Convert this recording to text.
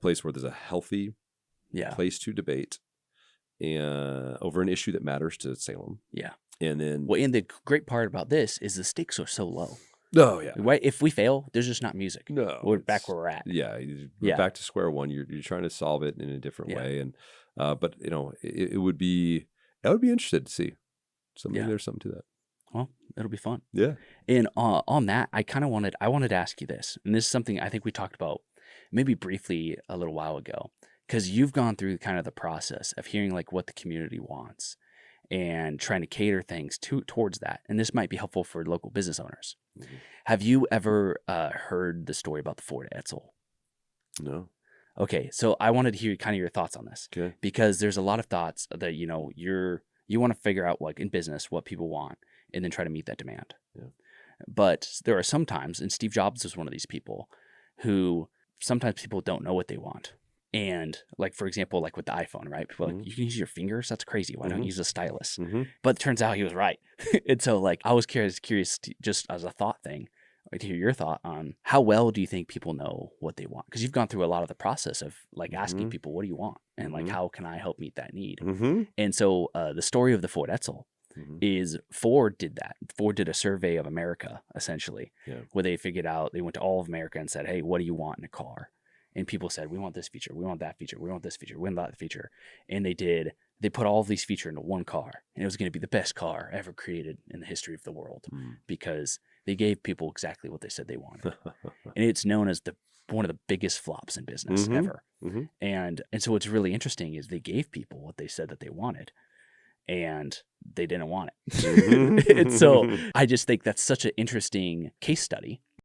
place where there's a healthy place to debate and over an issue that matters to Salem. Yeah. And then, well, and the great part about this is the stakes are so low. Oh yeah. Right? If we fail, there's just not music. No, we're back where we're at. Yeah, we're back to square one. You're trying to solve it in a different way, and but it would be, I would be interested to see. So maybe there's something to that. Well, it'll be fun. Yeah. And on that, I wanted to ask you this, and this is something I think we talked about maybe briefly a little while ago, because you've gone through kind of the process of hearing like what the community wants and trying to cater things towards that. And this might be helpful for local business owners. Mm-hmm. Have you ever heard the story about the Ford Edsel? No. Okay, so I wanted to hear kind of your thoughts on this. Okay. Because there's a lot of thoughts that, you want to figure out, like in business, what people want and then try to meet that demand. Yeah. But there are some times, and Steve Jobs is one of these people, who sometimes people don't know what they want. And like, for example, like with the iPhone, right? People are like, you can use your fingers? That's crazy. Why don't you use a stylus? But it turns out he was right. And so like, I was curious just as a thought thing, to hear your thought on how well do you think people know what they want? Because you've gone through a lot of the process of like asking people, what do you want? And like, how can I help meet that need? And so the story of the Ford Edsel is Ford did that. Ford did a survey of America, essentially, where they went to all of America and said, hey, what do you want in a car? And people said, we want this feature, we want that feature, we want this feature, we want that feature. And they put all of these features into one car. And it was going to be the best car ever created in the history of the world because they gave people exactly what they said they wanted. And it's known as one of the biggest flops in business ever. And so what's really interesting is they gave people what they said that they wanted, and they didn't want it. And so I just think that's such an interesting case study